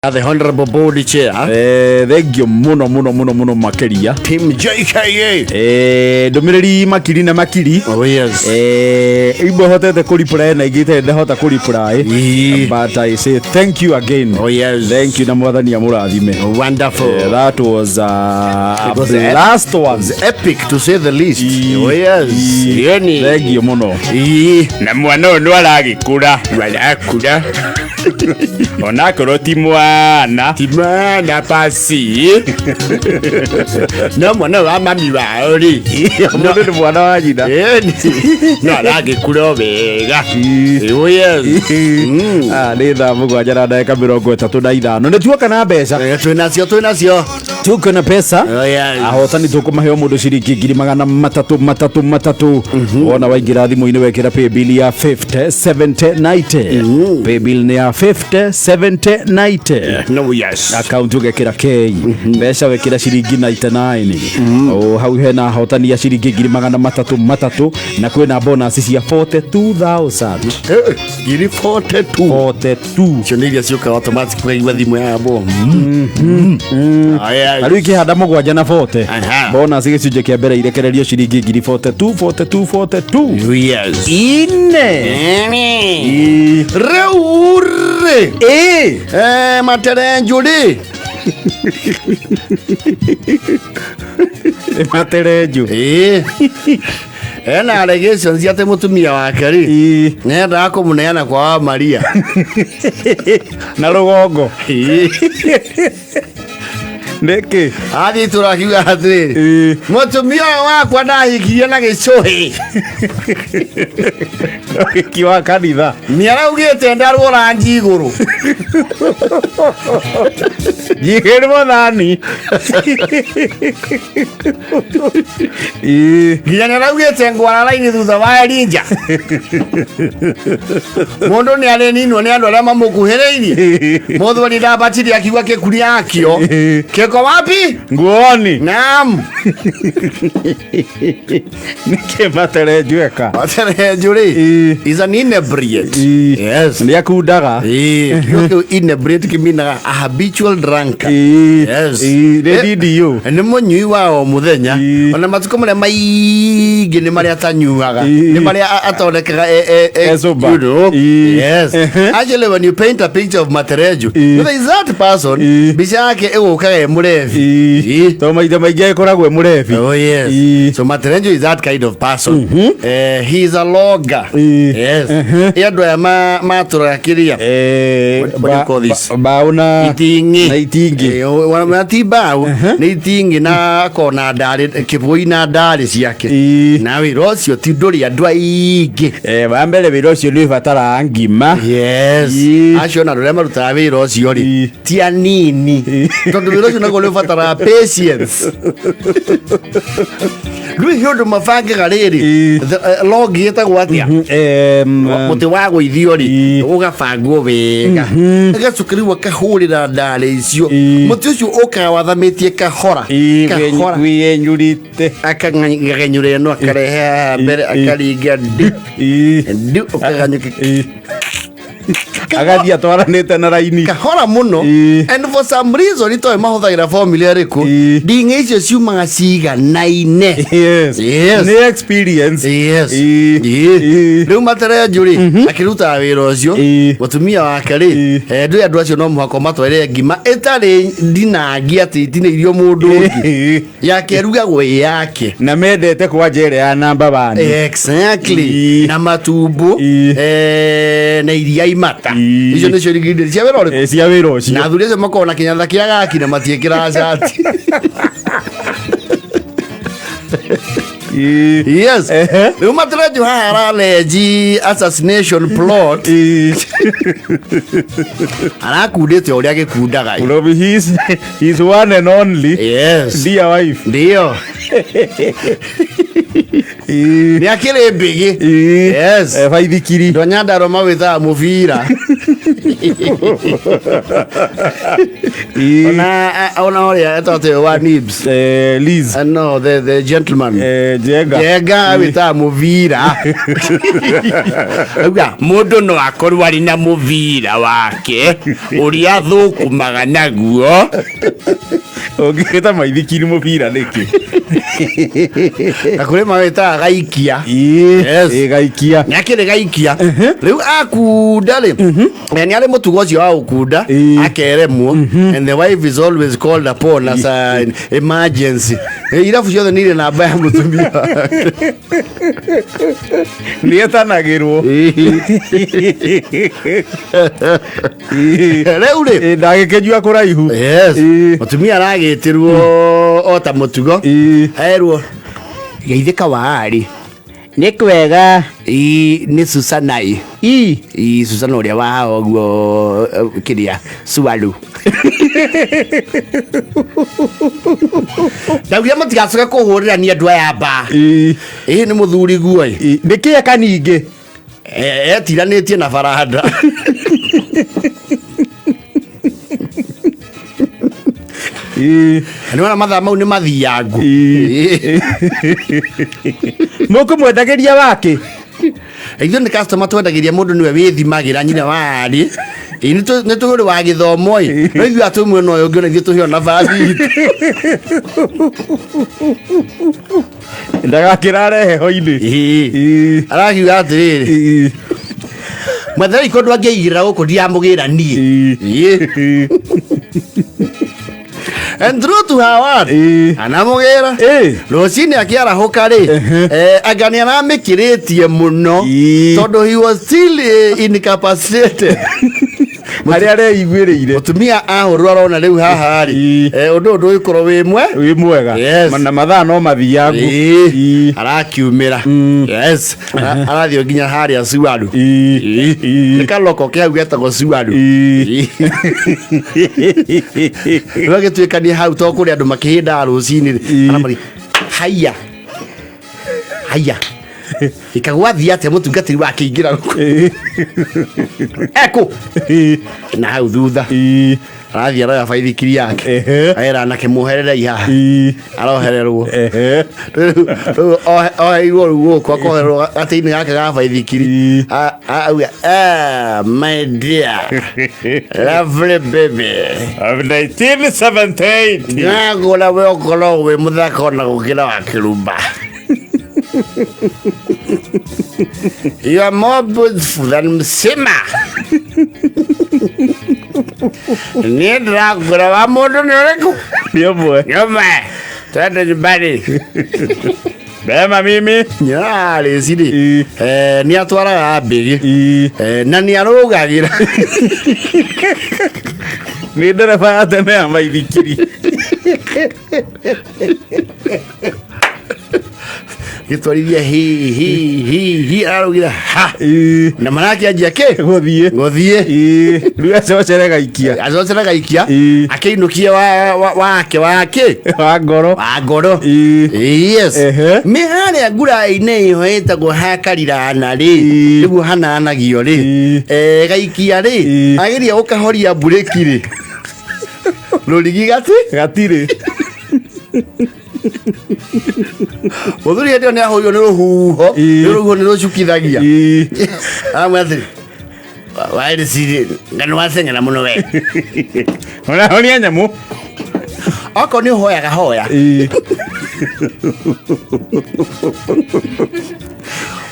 The Honorable Board Chair. Thank you muno makeria. Team JKA. Domiriri makiri na makiri. Oh yes. Ibo hotete kuripura na igite ndahota kuripura. But I say thank you again. Oh yes. Thank you na mwathani amurathime. Wonderful. That was the last one. Epic to say the least. Oh yes. Yani. Thank you muno. Na mwana no aragikura. Arakura. Onakorwo ti mwana pasi no mwana wa mami wao ri no ni mwana wa nyina no aragikura wega yes ni thaa mũgwanja na ndagĩka 35 nĩ tuoka na mbeca twĩnacio tuko na pesa ahotani tũkũmahe mũndũ ciringi 300 ona waingĩra thimũ-inĩ wekĩra pay bill ya 50 70 90 pay bill nĩ ya 50 70 90 no yes account ugekĩra K mbeca wekĩra ciringi 99 hau hena ahotani ya ciringi 300 na kwĩna bonus cia 42,000 42 cio nĩ iria ciũkaga automatic kũigua thimũ ya bo Arĩ kĩhanda mũgwanja na 40 bonus gĩcunjĩ kĩa mbere irekererio ciringi 42 yes ine reure Materenjũ ri Materenjũ ena allegations ati mũtumia wake ri nenda kũmũneana kwa Maria na rũgongo Niki athi turakiuga atiri mũtumia wakwa ndahikirie na gĩcũhĩ kiwa kanitha nĩaraugĩte ndarwo rangi igũrũ jigĩrĩ mũthani nginya nĩaraugĩte ngwarara-inĩ thutha wa Elijah mũndũ nĩarĩninwo nĩ andũ arĩa mamũkuhĩrĩirie mũthuri ndambatirie akiuga gĩkuri yakĩo kiko wapi nguoni naam nĩkĩ Materenjũ eka Materenjũ ri is an inebriate yes nĩakundaga inebriate kiminaga a habitual drunkard yes nĩ mũnyui wa o mũthenya ona matukũ marĩa maingĩ nĩ marĩa atanyuaga nĩ marĩa athondekaga yes actually when you paint a picture of Materenjũ there is that person mbica yake ĩgũkaga mũrevi to maitha maingĩ ĩkoragwo mũrevi oh yes so Materenjũ is that kind of person he is a logger yes andũ aya matũrakiria what you call this bao na itingi mati bao nĩ itingi na kona ndarĩ kĩbũi na ndarĩ ciake na wĩra ũcio ti ndũrĩ andũ aingĩ wa mbere wĩra ũcio nĩ ũbataraga ngima yes acio na rũrĩa marutaga wĩra ũcio rĩ ti anini tondũ wĩra ũcio naguo nĩ ũbataraga patience rĩu hiũndũ mabangaga rĩrĩ logi ĩtagwo atĩa mũtĩ wa gũithio rĩ ũgabangwo wega agacoka rĩu akahũrĩra ndarĩ icio mũtĩ ũcio ũkaga wathamĩtie kahora wĩenyũrĩte akagagenyũra ĩno akarehe mbere akaringa ndu ũkaganyũka agathia twaranĩte na raini kahora muno and for some reason itoĩ mahũthagĩra formula ĩrĩkũ nding'e icio ciumaga ciganaine nĩ experience rĩu Materenjũ rĩ akĩrutaga wĩra ũcio mũtumia wake rĩ ndũĩ andũ acio no mũhaka matwarĩre ngima ĩtarĩ ndinangi atĩ itinĩirio mũndũ ũngĩ yake erugagwo ĩ yake na mendete kwa njĩra ya namba 1 exactly na matumbo na iria imata icio nĩcio ingredient cia wĩra ũrĩkũ cia wĩra ũcio na athuri acio makoragwo na kĩnyatha kĩa gaki na matiĩkĩra cati yes rĩu Materenjũ haha araleji assassination plot arakundĩte ũrĩa gĩkundaga he's one and only yes dear wife ndio nĩ akĩrĩ mbĩgĩ yes baithikiri ndo Nyandarua mawĩtaga mũbira ona ũrĩa etagwo wa Nibs Liz no the gentleman Jenga awĩtaga mũbira auga mũndũ no akorwo arĩ na mũbira wake ũrĩa athũkũmaga naguo ũngĩgĩta maithikiri mũbira nĩkĩ na kũrĩ mawĩtaga gaikia gaikia nĩ akĩrĩ gaikia rĩu akunda rĩ nĩ arĩ mũtugo ũcio wa gũkunda akeremwo and the wife is always called upon as an emergency irabu ciothe nĩ irĩ namba ya mũtumia nĩ etanagĩrwo rĩu rĩ ndagĩkĩnyua kũraihu mũtumia aragĩtĩrwo o ta mũtugo erwo geithĩka warĩ nĩ kwega nĩ Susana Susana ũrĩa wa ũguo kĩrĩa Suaru ndaugire mũtigacoke kũhũrĩrania andũ aya mba nĩ mũthuri guo nĩ kĩeka ningĩ etiranĩtie na baranda nĩwona mathaa mau nĩ mathiangu mũkũmwendagĩria wake ithuĩ nĩ customer twendagĩria mũndũ nĩwe wĩthimagĩra nyina warĩ nĩ tũhũrĩ wa gĩthomo no ithuĩ atũ mwena ũyũ ũngĩ ona ithuĩ tũheo nabathi ndagakĩrare heho-inĩ arakiuga atĩrĩrĩ mwethera ikondũ angĩigĩrĩra gũkũ ndiamũgĩra niĩ and true to her word anamũgĩra rũcinĩ akĩarahũka rĩ anga nĩ aramĩkĩrĩtie mũno tondũ he was still incapacitated harĩa areiguĩrĩire mũtumia ahũrwo arona rĩu haha rĩ ũndũ ũgĩkorwo wĩ mwega na mathaa no mathiangu arakiumĩra yes arathiĩ nginya harĩa Suaru nĩ kaloko kĩau getagwo Suaru gĩtuĩkanie hau to kũrĩ andũ makĩhĩndaga rũcinĩ aramari haya ikagwathia atĩa mũtungatĩri wakĩingĩra eko na hau thutha arathiĩ aroya baithikiri yake aera anake muoherere haha arohererwo oheirwo rĩu gũkũ akohererwo gatĩ-inĩ gake ga baithikiri auga my dear lovely baby of 1978 nagũra we ũkorwo wĩ mũthaka ona gũkĩra wa kĩrumba you are more beautiful than Msima niĩ ndĩrakũra wa mũndũ nĩ ũrĩkũ nyũmba twende nyumbani bema mimi nyarĩcirĩ nĩ atwaraga mbĩgĩ na nĩ arũgagĩra nĩ ndereba ya tene ya maithikiri gĩtwarithia hi ararugĩra ha na marakĩanjia gũthiĩ rĩu acocere gaikia akĩinũkie wake wa ngoro yes me harĩa ngura-inĩ ĩho ĩtagwo ha Karirana rĩ nĩguo hananagio rĩ gaikia rĩ ageria gũkahoria mburĩki rĩ rũrigi gatirĩ mũthuri hĩndĩ ĩyo nĩ ahũrio nĩ rũhuho nĩ rũcukithagia amwathiĩ waĩrĩ cirĩ ngano waceng'era mũno we ũrahonia nyamũ okorwo nĩ ũhoyaga hoya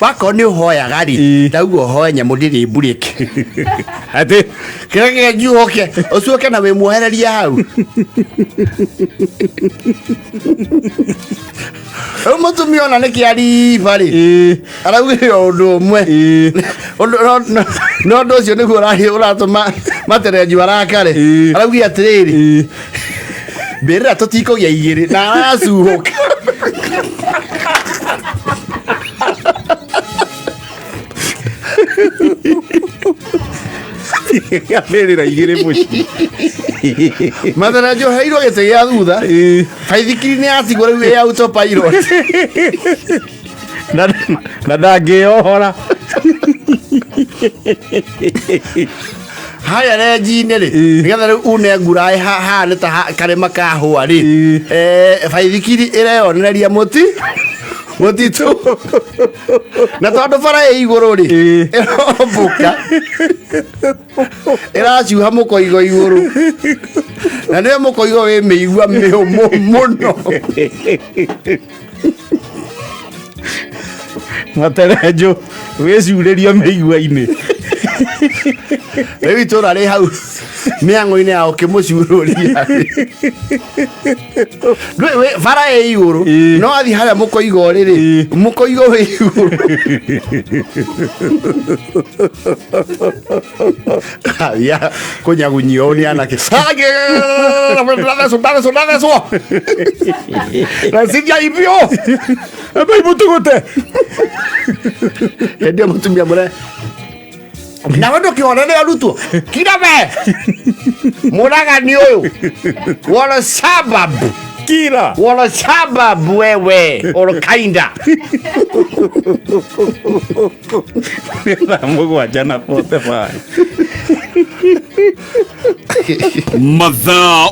wakorwo nĩ ũhoyaga rĩ ndauga ũhoe nyamũ ndĩrĩ mburĩki atĩ kĩrĩa ngiuhoke ũcuoke na wĩmuohereria hau rĩu mũtumia ona nĩ kĩariba rĩ araugire ũndũ ũmwe no ũndũ ũcio nĩguo ũratũma Materenjũ arakare araugire atĩrĩrĩ mbĩrĩra tũtikũgĩa igĩrĩ na aracuhũka mbĩrĩra igĩrĩ mũciĩ Materenjũ heirwo gĩtĩ gĩa thutha baithikiri nĩ yatigwo rĩu ĩ autopilot na ndangĩohora. Haya renji-inĩ rĩ nĩgetha rĩu une nguraĩ haha nĩ ta karĩma ka hũa rĩ baithikiri ĩreyonereria mũtitũ na tondũ bara ĩ igũrũ rĩ ĩrombũka ĩraciuha mũkoigo igũrũ na nĩ mũkoigo wĩ mĩigua mĩhũmũ mũno. Materenjũ wĩcurĩrio mĩigua-inĩ. Rĩu itũra rĩ hau mĩang'o-inĩ ya ũkĩmũcurũria bara ĩ igũrũ no athiĩ harĩa mũkoigo rĩrĩ mũkoigo wĩ igũrũ. Ya kũnyagunyio nĩ anake ndathecwo reciria ibio ebe imũtũgũte hĩndĩ ĩyo mũtumia mũre na wendo kĩhonere arutwo kirabe mũragani ũyũ wala sababu kira wala sababu wewe orkainda mũgwanja na 45 mathaa